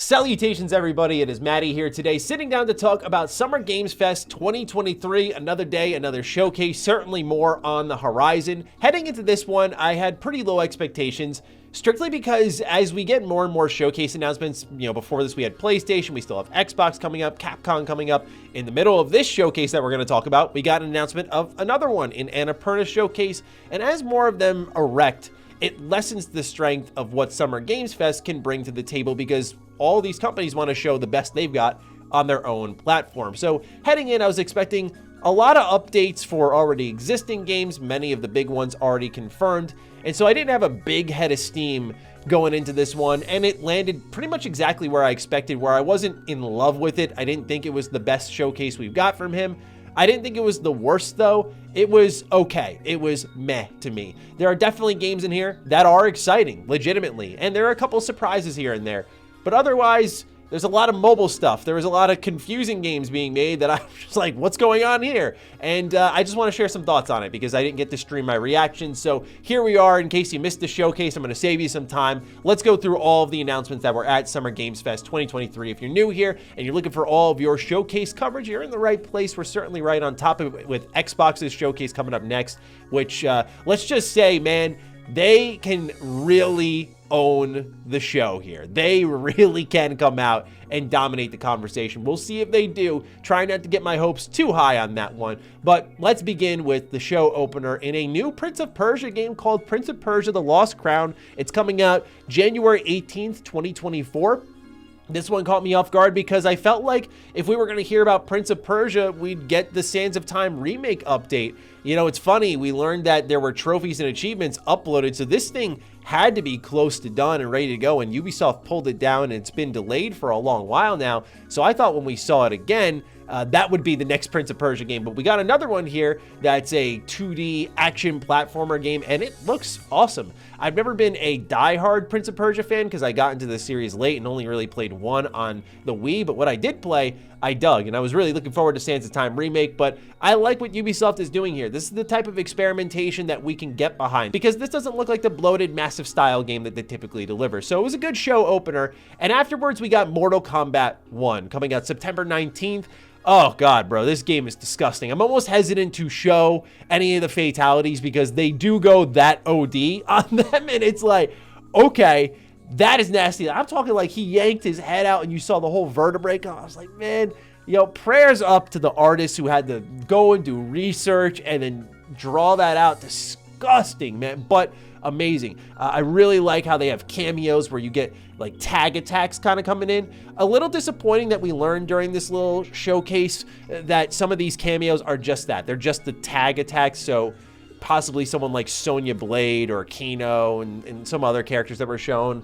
Salutations everybody, it is Matty here today, sitting down to talk about Summer Games Fest 2023, another day, another showcase, certainly more on the horizon. Heading into this one, I had pretty low expectations, strictly because as we get more and more showcase announcements, before this we had PlayStation, we still have Xbox coming up, Capcom coming up. In the middle of this showcase that we're going to talk about, we got an announcement of another one in Annapurna Showcase, and as more of them erect, it lessens the strength of what Summer Games Fest can bring to the table because all these companies want to show the best they've got on their own platform. So heading in, I was expecting a lot of updates for already existing games, many of the big ones already confirmed. And so I didn't have a big head of steam going into this one, and it landed pretty much exactly where I expected, where I wasn't in love with it. I didn't think it was the best showcase we've got from him. I didn't think it was the worst though. It was okay. It was meh to me. There are definitely games in here that are exciting, legitimately, and there are a couple surprises here and there. But otherwise, there's a lot of mobile stuff. There was a lot of confusing games being made that I was just like, what's going on here? And I just want to share some thoughts on it because I didn't get to stream my reactions. So here we are. In case you missed the showcase, I'm going to save you some time. Let's go through all of the announcements that were at Summer Games Fest 2023. If you're new here and you're looking for all of your showcase coverage, you're in the right place. We're certainly right on top of it with Xbox's showcase coming up next, which let's just say, man, they can really own the show here. They really can come out and dominate the conversation. We'll see if they do. Try not to get my hopes too high on that one. But let's begin with the show opener in a new Prince of Persia game called Prince of Persia: The Lost Crown. It's coming out January 18th, 2024. This one caught me off guard because I felt like if we were going to hear about Prince of Persia, we'd get the Sands of Time remake update. It's funny, we learned that there were trophies and achievements uploaded, so this thing had to be close to done and ready to go, and Ubisoft pulled it down, and it's been delayed for a long while now. So I thought when we saw it again, that would be the next Prince of Persia game. But we got another one here that's a 2D action platformer game, and it looks awesome. I've never been a diehard Prince of Persia fan because I got into the series late and only really played one on the Wii, but what I did play, I dug, and I was really looking forward to Sands of Time remake. But I like what Ubisoft is doing here. This is the type of experimentation that we can get behind because this doesn't look like the bloated, massive style game that they typically deliver. So it was a good show opener, and afterwards we got Mortal Kombat 1 coming out September 19th. Oh God, bro, this game is disgusting. I'm almost hesitant to show any of the fatalities because they do go that OD on them, and it's like, okay, that is nasty. I'm talking like he yanked his head out and you saw the whole vertebrae come. I was like, man, prayers up to the artists who had to go and do research and then draw that out. Disgusting, man, but amazing. I really like how they have cameos where you get like tag attacks kind of coming in. A little disappointing that we learned during this little showcase that some of these cameos are just that. They're just the tag attacks. So possibly someone like Sonya Blade or Kino and some other characters that were shown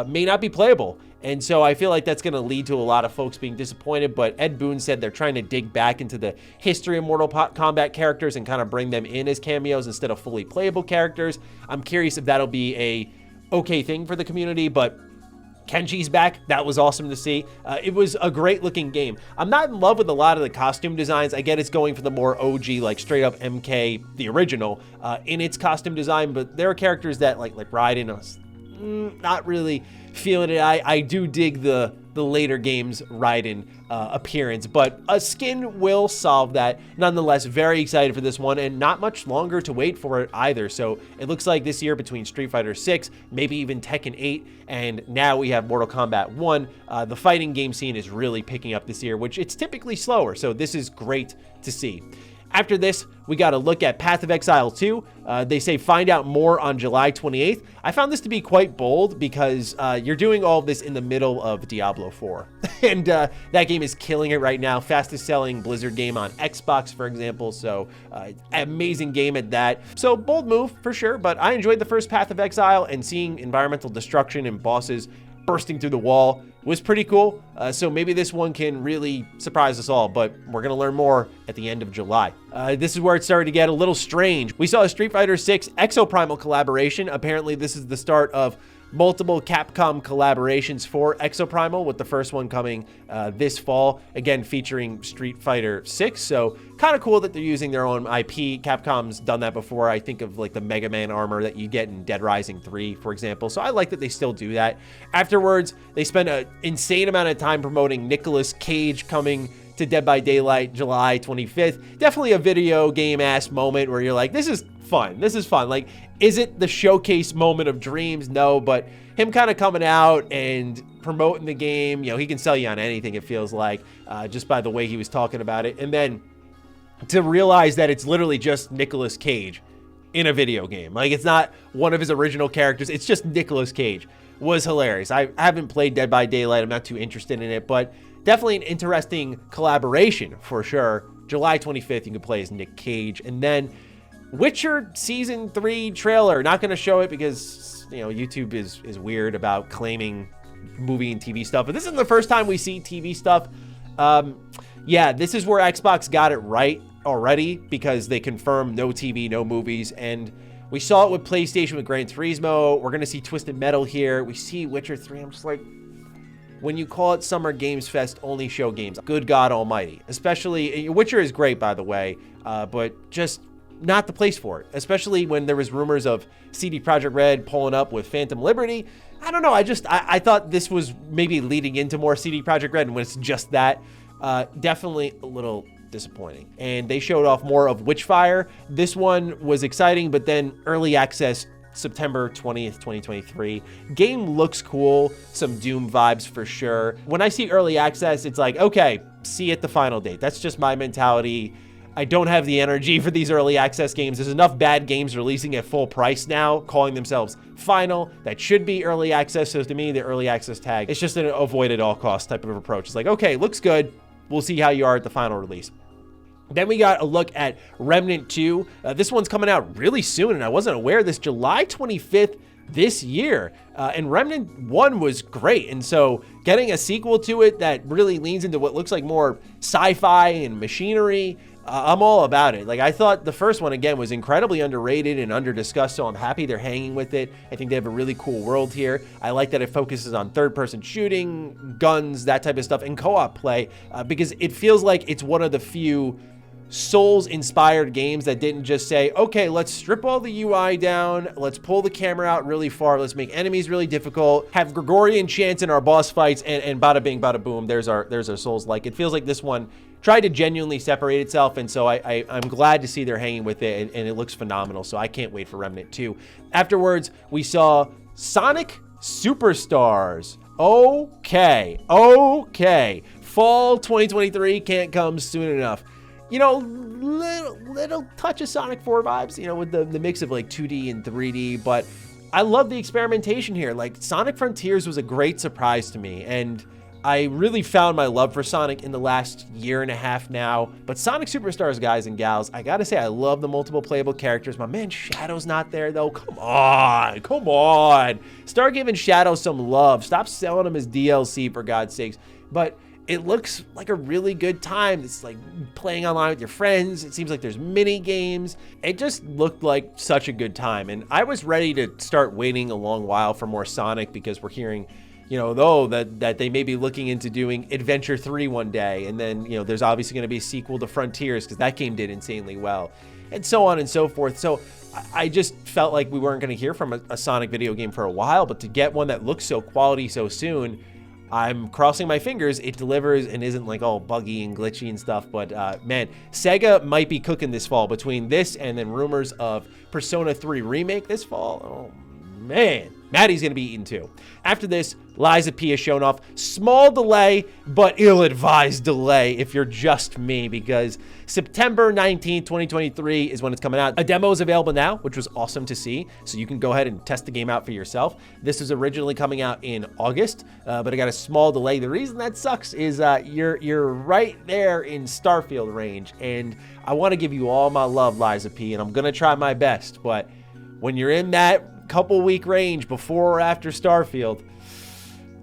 may not be playable. And so I feel like that's going to lead to a lot of folks being disappointed. But Ed Boon said they're trying to dig back into the history of Mortal Kombat characters and kind of bring them in as cameos instead of fully playable characters. I'm curious if that'll be a okay thing for the community, but Kenji's back. That was awesome to see. It was a great looking game. I'm not in love with a lot of the costume designs. I get it's going for the more OG, like straight up MK, the original, in its costume design, but there are characters that like Raiden, not really feeling it. I do dig the later games Raiden appearance, but a skin will solve that. Nonetheless, very excited for this one, and not much longer to wait for it either. So it looks like this year between Street Fighter 6, maybe even Tekken 8, and now we have Mortal Kombat 1. The fighting game scene is really picking up this year, which it's typically slower, so this is great to see. After this, we got a look at Path of Exile 2. They say find out more on July 28th. I found this to be quite bold because you're doing all of this in the middle of Diablo 4. And that game is killing it right now. Fastest selling Blizzard game on Xbox, for example. So amazing game at that. So bold move for sure, but I enjoyed the first Path of Exile, and seeing environmental destruction and bosses bursting through the wall was pretty cool. So maybe this one can really surprise us all, but we're going to learn more at the end of July. This is where it started to get a little strange. We saw a Street Fighter 6 Exoprimal collaboration. Apparently this is the start of multiple Capcom collaborations for Exoprimal, with the first one coming this fall, again featuring Street Fighter 6. So kind of cool that they're using their own IP. Capcom's done that before. I think of like the Mega Man armor that you get in Dead Rising 3, for example. So I like that they still do that. Afterwards, they spent an insane amount of time promoting Nicolas Cage coming to Dead by Daylight July 25th. Definitely a video game-ass moment where you're like, this is fun. This is fun. Like, is it the showcase moment of dreams? No, but him kind of coming out and promoting the game, you know, he can sell you on anything, it feels like, just by the way he was talking about it. And then to realize that it's literally just Nicolas Cage in a video game. Like, it's not one of his original characters. It's just Nicolas Cage. Was hilarious. I haven't played Dead by Daylight. I'm not too interested in it, but definitely an interesting collaboration for sure. July 25th, you can play as Nick Cage. And then Witcher Season 3 trailer. Not going to show it because, you know, YouTube is weird about claiming movie and TV stuff. But this isn't the first time we see TV stuff. Yeah, this is where Xbox got it right already, because they confirmed no TV, no movies. And we saw it with PlayStation with Gran Turismo. We're going to see Twisted Metal here. We see Witcher 3. I'm just like, when you call it Summer Games Fest, only show games. Good God Almighty. Especially, Witcher is great, by the way, but just not the place for it. Especially when there was rumors of CD Projekt Red pulling up with Phantom Liberty. I don't know. I thought this was maybe leading into more CD Projekt Red, and when it's just that, definitely a little disappointing. And they showed off more of Witchfire. This one was exciting, but then early access September 20th, 2023. Game looks cool. Some Doom vibes for sure. When I see early access, it's like, okay, see at the final date. That's just my mentality. I don't have the energy for these early access games. There's enough bad games releasing at full price now, calling themselves final, that should be early access. So to me, the early access tag, it's just an avoid at all costs type of approach. It's like, okay, looks good. We'll see how you are at the final release. Then we got a look at Remnant 2. This one's coming out really soon, and I wasn't aware of this. July 25th this year. And Remnant 1 was great. And so getting a sequel to it that really leans into what looks like more sci-fi and machinery, I'm all about it. Like, I thought the first one, again, was incredibly underrated and under-discussed, so I'm happy they're hanging with it. I think they have a really cool world here. I like that it focuses on third-person shooting, guns, that type of stuff, and co-op play, because it feels like it's one of the few Souls-inspired games that didn't just say, okay, let's strip all the UI down, let's pull the camera out really far, let's make enemies really difficult, have Gregorian chants in our boss fights, and bada bing, bada boom, there's our Souls-like. It feels like this one tried to genuinely separate itself, and so I'm glad to see they're hanging with it, and it looks phenomenal, so I can't wait for Remnant 2. Afterwards, we saw Sonic Superstars. Okay. Fall 2023 can't come soon enough. You know, little touch of Sonic 4 vibes, you know, with the mix of like 2D and 3D, but I love the experimentation here. Like, Sonic Frontiers was a great surprise to me, and I really found my love for Sonic in the last year and a half now. But Sonic Superstars, guys and gals, I gotta say, I love the multiple playable characters. My man Shadow's not there, though. Come on. Start giving Shadow some love. Stop selling him as DLC, for God's sakes. But it looks like a really good time. It's like playing online with your friends. It seems like there's mini games. It just looked like such a good time. And I was ready to start waiting a long while for more Sonic, because we're hearing, you know, though, that they may be looking into doing Adventure 3 one day. And then, you know, there's obviously going to be a sequel to Frontiers, because that game did insanely well, and so on and so forth. So I just felt like we weren't going to hear from a Sonic video game for a while, but to get one that looks so quality so soon, I'm crossing my fingers it delivers and isn't like all buggy and glitchy and stuff. But man, Sega might be cooking this fall between this and then rumors of Persona 3 Remake this fall. Oh man, Maddie's gonna be eating too. After this, Lies of P is shown off. Small delay, but ill-advised delay if you're just me, because September 19th, 2023 is when it's coming out. A demo is available now, which was awesome to see, so you can go ahead and test the game out for yourself. This is originally coming out in August, but it got a small delay. The reason that sucks is you're right there in Starfield range, and I want to give you all my love, Lies of P, and I'm gonna try my best, but when you're in that couple week range before or after Starfield,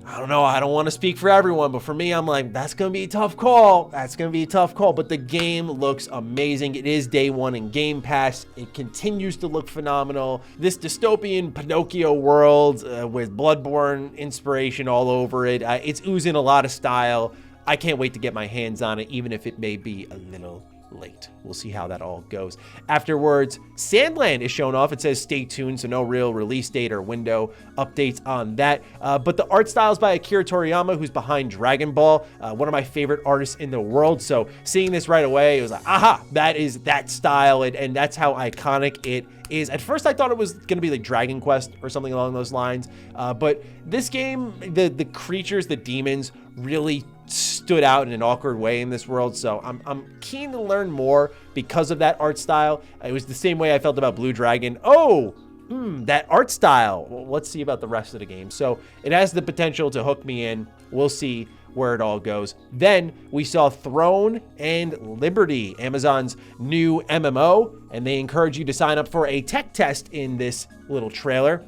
I don't know, I don't want to speak for everyone, but for me, I'm like, that's going to be a tough call. That's going to be a tough call, but the game looks amazing. It is day one in Game Pass. It continues to look phenomenal. This dystopian Pinocchio world with Bloodborne inspiration all over it. It's oozing a lot of style. I can't wait to get my hands on it, even if it may be a little late. We'll see how that all goes. Afterwards, Sandland is shown off. It says stay tuned, so no real release date or window updates on that. But the art style is by Akira Toriyama, who's behind Dragon Ball, one of my favorite artists in the world. So seeing this right away, it was like, aha, that is that style, and that's how iconic it is. At first, I thought it was going to be like Dragon Quest or something along those lines. But this game, the creatures, the demons, really stood out in an awkward way in this world. So I'm keen to learn more because of that art style. It was the same way I felt about Blue Dragon. Oh, that art style. Well, let's see about the rest of the game. So it has the potential to hook me in. We'll see where it all goes. Then we saw Throne and Liberty, Amazon's new MMO, and they encourage you to sign up for a tech test in this little trailer.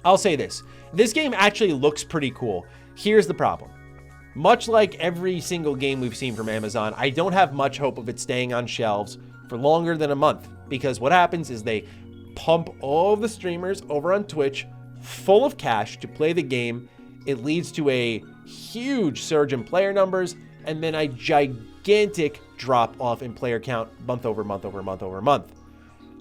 I'll say this game actually looks pretty cool. Here's the problem. Much like every single game we've seen from Amazon, I don't have much hope of it staying on shelves for longer than a month, because what happens is they pump all of the streamers over on Twitch full of cash to play the game. It leads to a huge surge in player numbers and then a gigantic drop off in player count month over month over month over month.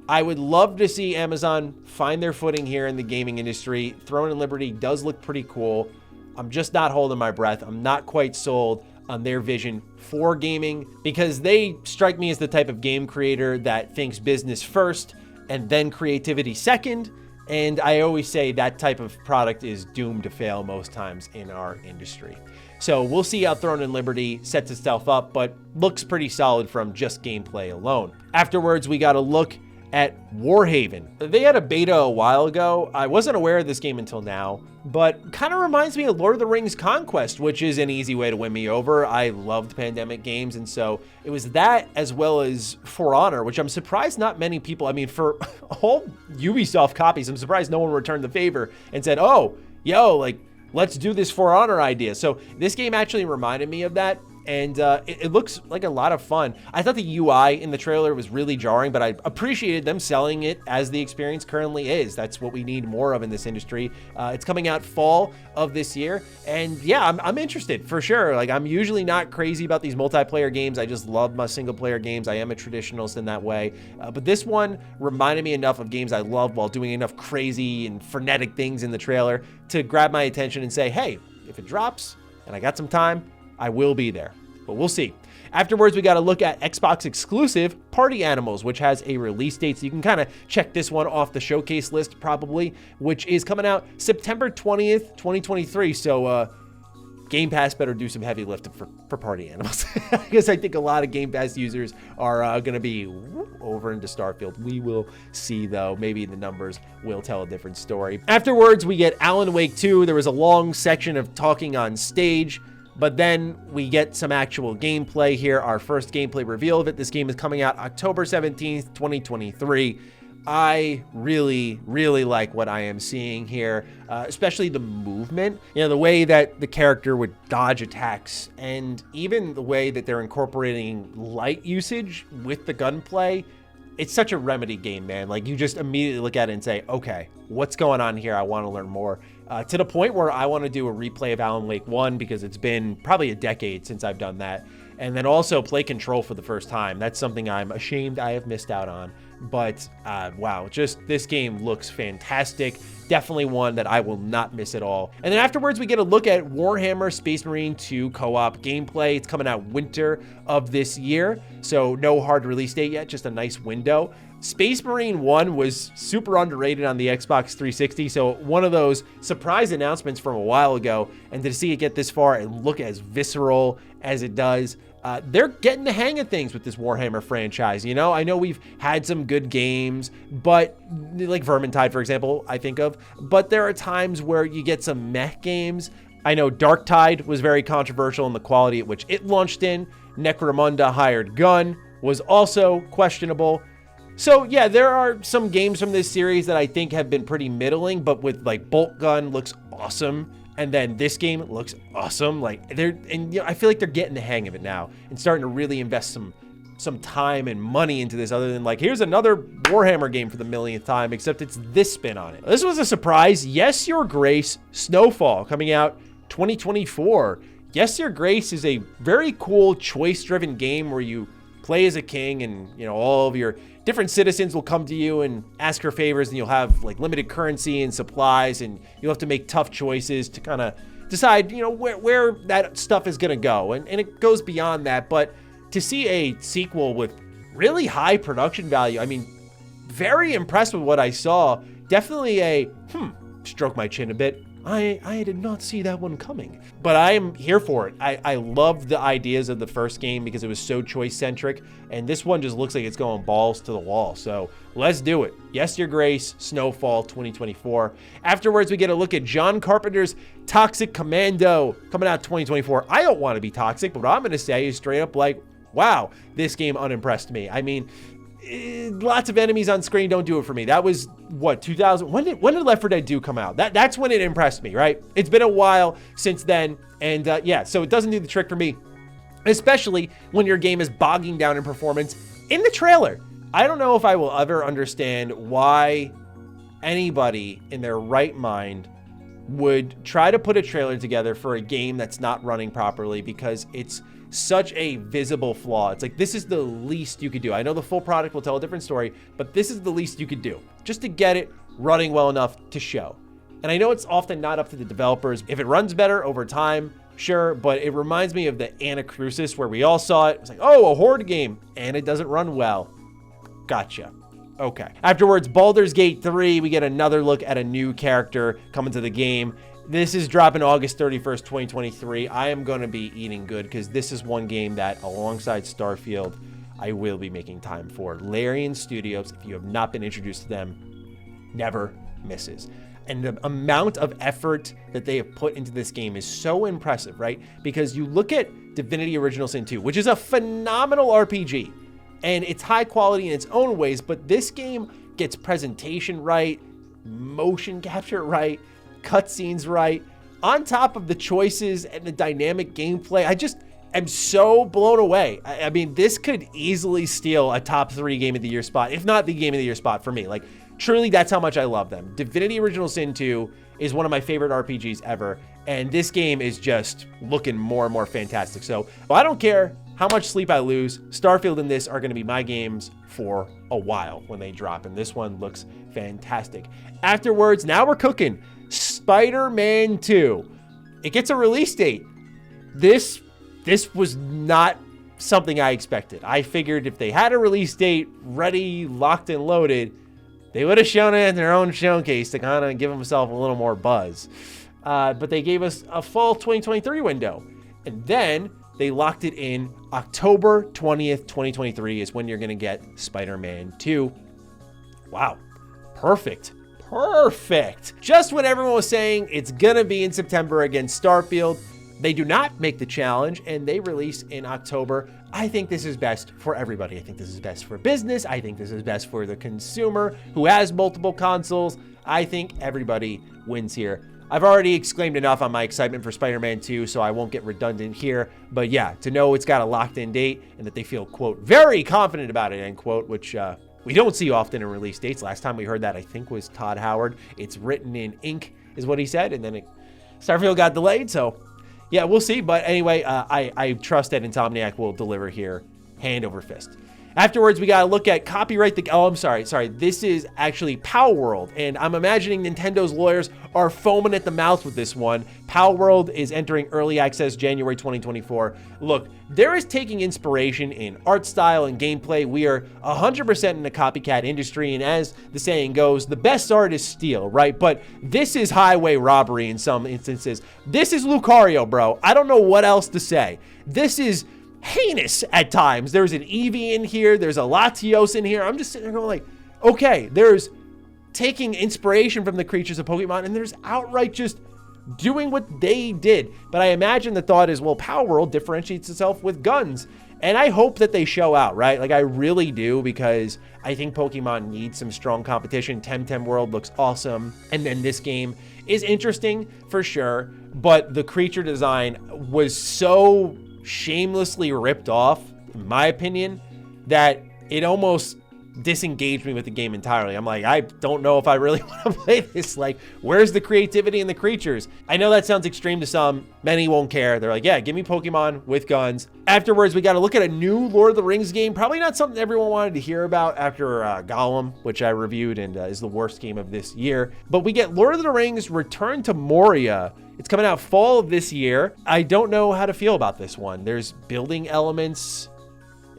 I would love to see Amazon find their footing here in the gaming industry. Throne and Liberty does look pretty cool. I'm just not holding my breath. I'm not quite sold on their vision for gaming, because they strike me as the type of game creator that thinks business first and then creativity second. And I always say that type of product is doomed to fail most times in our industry. So we'll see how Throne and Liberty sets itself up, but looks pretty solid from just gameplay alone. Afterwards, we got a look at Warhaven. They had a beta a while ago. I wasn't aware of this game until now, but kind of reminds me of Lord of the Rings Conquest, which is an easy way to win me over. I loved pandemic games, and so it was that as well as For Honor, which I'm surprised not many people, I mean, for all Ubisoft copies, I'm surprised no one returned the favor and said, oh, yo, like, let's do this For Honor idea. So this game actually reminded me of that. And it looks like a lot of fun. I thought the UI in the trailer was really jarring, but I appreciated them selling it as the experience currently is. That's what we need more of in this industry. It's coming out fall of this year. And yeah, I'm interested for sure. Like, I'm usually not crazy about these multiplayer games. I just love my single player games. I am a traditionalist in that way. But this one reminded me enough of games I love while doing enough crazy and frenetic things in the trailer to grab my attention and say, hey, if it drops and I got some time, I will be there, but we'll see. Afterwards, we got to look at Xbox exclusive Party Animals, which has a release date. So you can kind of check this one off the showcase list probably, which is coming out September 20th, 2023. So Game Pass better do some heavy lifting for Party Animals, because I think a lot of Game Pass users are going to be over into Starfield. We will see, though. Maybe the numbers will tell a different story. Afterwards, we get Alan Wake 2. There was a long section of talking on stage, but then we get some actual gameplay here. Our first gameplay reveal of it. This game is coming out October 17th, 2023. I really, really like what I am seeing here, especially the movement. You know, the way that the character would dodge attacks, and even the way that they're incorporating light usage with the gunplay. It's such a Remedy game, man. Like, you just immediately look at it and say, okay, what's going on here? I want to learn more. To the point where I want to do a replay of Alan Wake 1, because it's been probably a decade since I've done that. And then also play Control for the first time. That's something I'm ashamed I have missed out on. But wow, just this game looks fantastic. Definitely one that I will not miss at all. And then afterwards, we get a look at Warhammer Space Marine 2 co-op gameplay. It's coming out winter of this year, so no hard release date yet, just a nice window. Space Marine 1 was super underrated on the Xbox 360, so one of those surprise announcements from a while ago, and to see it get this far and look as visceral as it does, they're getting the hang of things with this Warhammer franchise. You know, I know we've had some good games, but like Vermintide, for example, I think of, but there are times where you get some meh games. I know Darktide was very controversial in the quality at which it launched in. Necromunda Hired Gun was also questionable. So yeah, there are some games from this series that I think have been pretty middling, but with like Bolt Gun looks awesome. And then this game looks awesome. Like I feel like they're getting the hang of it now and starting to really invest some time and money into this, other than like, here's another Warhammer game for the millionth time, except it's this spin on it. This was a surprise. Yes, Your Grace Snowfall coming out 2024. Yes, Your Grace is a very cool choice-driven game where you play as a king, and all of your different citizens will come to you and ask for favors, and you'll have like limited currency and supplies, and you'll have to make tough choices to kind of decide where that stuff is going to go, and it goes beyond that. But to see a sequel with really high production value, I mean, very impressed with what I saw. Definitely a stroke my chin a bit, I did not see that one coming, but I am here for it. I love the ideas of the first game because it was so choice-centric, and this one just looks like it's going balls to the wall. So let's do it. Yes, Your Grace, Snowfall 2024. Afterwards, we get a look at John Carpenter's Toxic Commando coming out 2024. I don't want to be toxic, but what I'm going to say is straight up like, wow, this game unimpressed me. I mean, lots of enemies on screen don't do it for me. That was what, 2000? When did Left 4 Dead 2 come out? That's when it impressed me, right? It's been a while since then, and yeah, so it doesn't do the trick for me, especially when your game is bogging down in performance in the trailer. I don't know if I will ever understand why anybody in their right mind would try to put a trailer together for a game that's not running properly, because it's such a visible flaw. It's like, this is the least you could do. I know the full product will tell a different story, but this is the least you could do just to get it running well enough to show. And I know it's often not up to the developers. If it runs better over time, sure, but it reminds me of the Anacrusis where we all saw it. It's like, oh, a horde game, and it doesn't run well. Gotcha. Okay. Afterwards, Baldur's Gate 3, we get another look at a new character coming to the game. This is dropping August 31st, 2023. I am going to be eating good because this is one game that, alongside Starfield, I will be making time for. Larian Studios, if you have not been introduced to them, never misses. And the amount of effort that they have put into this game is so impressive, right? Because you look at Divinity Original Sin 2, which is a phenomenal RPG, and it's high quality in its own ways, but this game gets presentation right, motion capture right, cutscenes right, on top of the choices and the dynamic gameplay. I just am so blown away. I mean, this could easily steal a top 3 game of the year spot, if not the game of the year spot for me. Like, truly, that's how much I love them. Divinity Original Sin 2 is one of my favorite RPGs ever, and this game is just looking more and more fantastic. So I don't care how much sleep I lose, Starfield and this are going to be my games for a while when they drop, and this one looks fantastic. Afterwards, now we're cooking. Spider-Man 2. It gets a release date. This was not something I expected. I figured if they had a release date ready, locked and loaded, they would have shown it in their own showcase to kind of give themselves a little more buzz. But they gave us a fall 2023 window. And then they locked it in October 20th, 2023 is when you're going to get Spider-Man 2. Wow. Perfect. Just when everyone was saying it's going to be in September against Starfield, they do not make the challenge and they release in October. I think this is best for everybody. I think this is best for business. I think this is best for the consumer who has multiple consoles. I think everybody wins here. I've already exclaimed enough on my excitement for Spider-Man 2, so I won't get redundant here. But yeah, to know it's got a locked-in date and that they feel, quote, very confident about it, end quote, which we don't see often in release dates. Last time we heard that, I think, was Todd Howard. It's written in ink, is what he said, and then Starfield got delayed, so yeah, we'll see. But anyway, I trust that Insomniac will deliver here, hand over fist. Afterwards, we got to look at copyright. I'm sorry. This is actually Palworld, and I'm imagining Nintendo's lawyers are foaming at the mouth with this one. Palworld is entering early access January 2024. Look, there is taking inspiration in art style and gameplay. We are 100% in the copycat industry, and as the saying goes, the best art is steal, right? But this is highway robbery in some instances. This is Lucario, bro. I don't know what else to say. This is heinous at times. There's an Eevee in here. There's a Latios in here. I'm just sitting there going like, okay, there's taking inspiration from the creatures of Pokemon, and there's outright just doing what they did. But I imagine the thought is, well, Palworld differentiates itself with guns. And I hope that they show out, right? Like, I really do, because I think Pokemon needs some strong competition. Temtem World looks awesome. And then this game is interesting for sure, but the creature design was so shamelessly ripped off, in my opinion, that it almost disengaged me with the game entirely. I'm like, I don't know if I really want to play this. Like, where's the creativity in the creatures? I know that sounds extreme to some. Many won't care. They're like, yeah, give me Pokemon with guns. Afterwards, we got to look at a new Lord of the Rings game. Probably not something everyone wanted to hear about after Gollum, which I reviewed and is the worst game of this year. But we get Lord of the Rings Return to Moria. It's coming out fall of this year. I don't know how to feel about this one. There's building elements.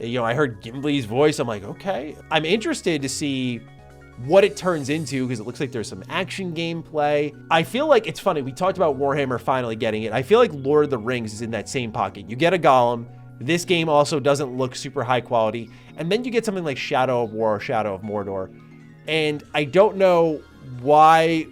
You know, I heard Gimli's voice. I'm like, okay. I'm interested to see what it turns into because it looks like there's some action gameplay. I feel like it's funny. We talked about Warhammer finally getting it. I feel like Lord of the Rings is in that same pocket. You get a Gollum. This game also doesn't look super high quality. And then you get something like Shadow of War, Shadow of Mordor. And I don't know why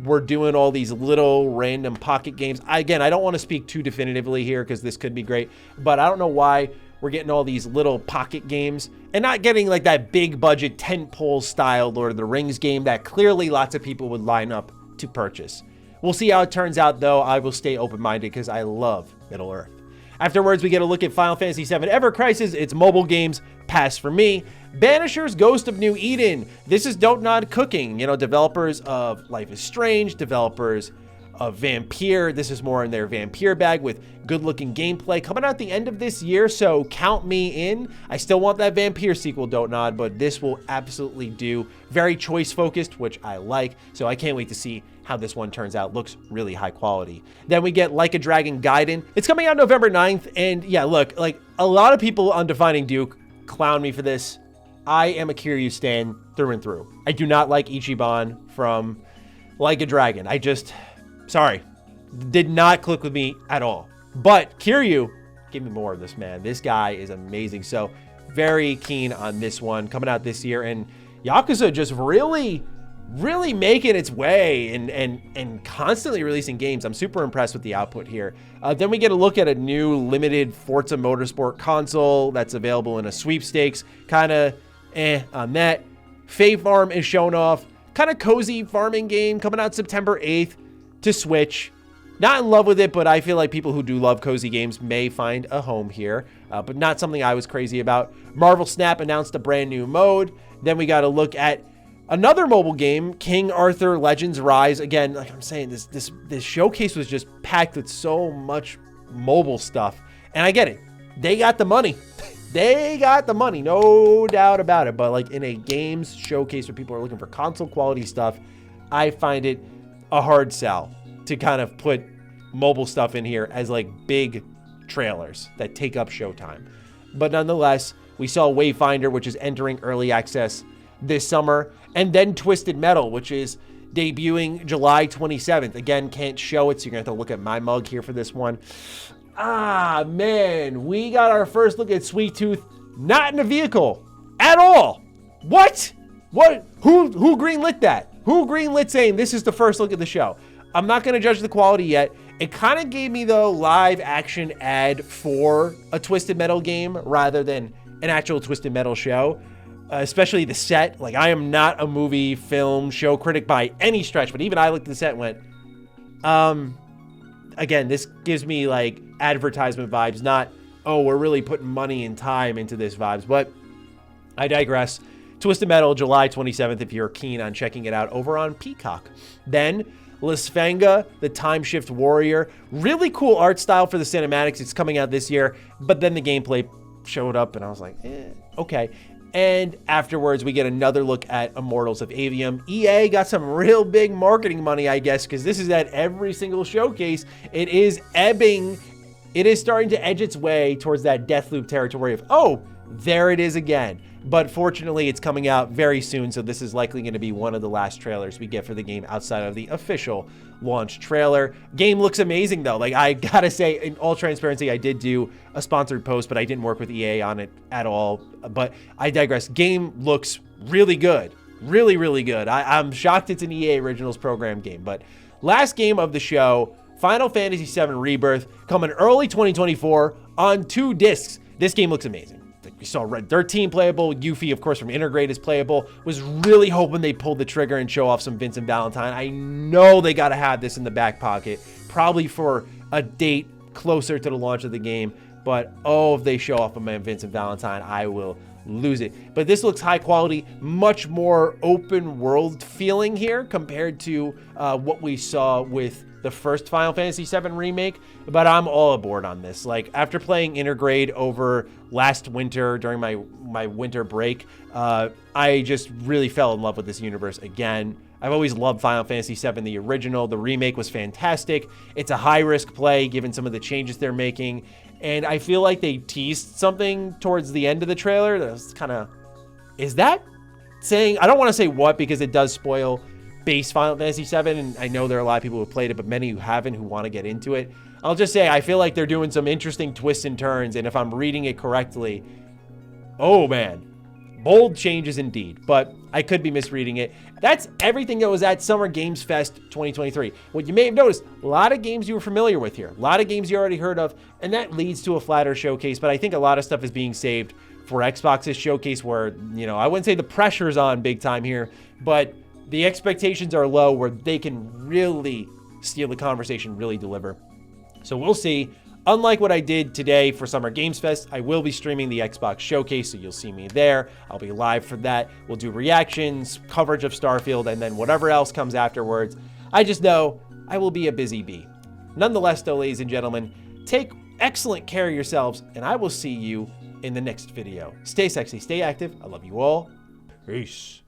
we're doing all these little random pocket games. Again, I don't want to speak too definitively here because this could be great, but I don't know why we're getting all these little pocket games and not getting like that big budget tentpole style Lord of the Rings game that clearly lots of people would line up to purchase. We'll see how it turns out though. I will stay open-minded because I love Middle Earth. Afterwards, we get a look at Final Fantasy VII Ever Crisis. It's mobile games, pass for me. Banishers Ghost of New Eden. This is Don't Nod Cooking. You know, developers of Life is Strange, developers of Vampire. This is more in their Vampire bag with good-looking gameplay coming out the end of this year, so count me in. I still want that Vampire sequel, Don't Nod, but this will absolutely do. Very choice-focused, which I like, so I can't wait to see how this one turns out. Looks really high quality. Then we get Like a Dragon Gaiden. It's coming out November 9th, and yeah, look, like a lot of people on Defining Duke clown me for this. I am a Kiryu stan through and through. I do not like Ichiban from Like a Dragon. Sorry, did not click with me at all. But Kiryu, give me more of this, man. This guy is amazing. So very keen on this one coming out this year. And Yakuza just really making its way and constantly releasing games. I'm super impressed with the output here. Then we get a look at a new limited Forza Motorsport console that's available in a sweepstakes. Kind of on that. Fae Farm is shown off. Kind of cozy farming game coming out September 8th. To Switch. Not in love with it, but I feel like people who do love cozy games may find a home here, but not something I was crazy about. Marvel Snap announced a brand new mode. Then we got to look at another mobile game, King Arthur Legends Rise. Again, like I'm saying, this showcase was just packed with so much mobile stuff, and I get it. They got the money. They got the money, no doubt about it. But like in a games showcase where people are looking for console quality stuff, I find it a hard sell to kind of put mobile stuff in here as like big trailers that take up showtime. But nonetheless, we saw Wayfinder, which is entering early access this summer, and then Twisted Metal, which is debuting July 27th. Again, can't show it, so you're gonna have to look at my mug here for this one. Ah, man, we got our first look at Sweet Tooth, not in a vehicle at all. What? Who greenlit that? Who greenlit saying this is the first look at the show? I'm not going to judge the quality yet. It kind of gave me, though, live action ad for a Twisted Metal game rather than an actual Twisted Metal show, especially the set. Like, I am not a movie, film, show critic by any stretch, but even I looked at the set and went, again, this gives me, like, advertisement vibes, not, oh, we're really putting money and time into this vibes, but I digress. Twisted Metal, July 27th, if you're keen on checking it out over on Peacock. Then, Lisfanga, the Time Shift Warrior. Really cool art style for the cinematics. It's coming out this year, but then the gameplay showed up, and I was like, okay. And afterwards, we get another look at Immortals of Avium. EA got some real big marketing money, I guess, because this is at every single showcase. It is ebbing. It is starting to edge its way towards that Deathloop territory of, oh, there it is again. But fortunately, it's coming out very soon, so this is likely going to be one of the last trailers we get for the game outside of the official launch trailer. Game looks amazing, though. Like, I gotta say, in all transparency, I did do a sponsored post, but I didn't work with EA on it at all. But I digress. Game looks really good. Really, really good. I'm shocked it's an EA Originals program game. But last game of the show, Final Fantasy VII Rebirth, coming early 2024 on 2 discs. This game looks amazing. we saw Red 13 playable. Yuffie, of course, from Intergrade is playable. Was really hoping they pulled the trigger and show off some Vincent Valentine. I know they got to have this in the back pocket, probably for a date closer to the launch of the game. But, oh, if they show off a Vincent Valentine, I will lose it. But this looks high quality, much more open world feeling here compared to what we saw with the first Final Fantasy VII Remake, but I'm all aboard on this. Like, after playing Intergrade over last winter during my winter break, I just really fell in love with this universe again. I've always loved Final Fantasy VII, the original. The remake was fantastic. It's a high-risk play, given some of the changes they're making, and I feel like they teased something towards the end of the trailer that was kind of... Is that saying... I don't want to say what, because it does spoil base Final Fantasy VII, and I know there are a lot of people who have played it, but many who haven't, who want to get into it. I'll just say, I feel like they're doing some interesting twists and turns, and if I'm reading it correctly, oh man, bold changes indeed, but I could be misreading it. That's everything that was at Summer Games Fest 2023. What you may have noticed, a lot of games you were familiar with here, a lot of games you already heard of, and that leads to a flatter showcase, but I think a lot of stuff is being saved for Xbox's showcase where, you know, I wouldn't say the pressure's on big time here, but the expectations are low where they can really steal the conversation, really deliver. So we'll see. Unlike what I did today for Summer Games Fest, I will be streaming the Xbox Showcase, so you'll see me there. I'll be live for that. We'll do reactions, coverage of Starfield, and then whatever else comes afterwards. I just know I will be a busy bee. Nonetheless, though, ladies and gentlemen, take excellent care of yourselves, and I will see you in the next video. Stay sexy, stay active. I love you all. Peace.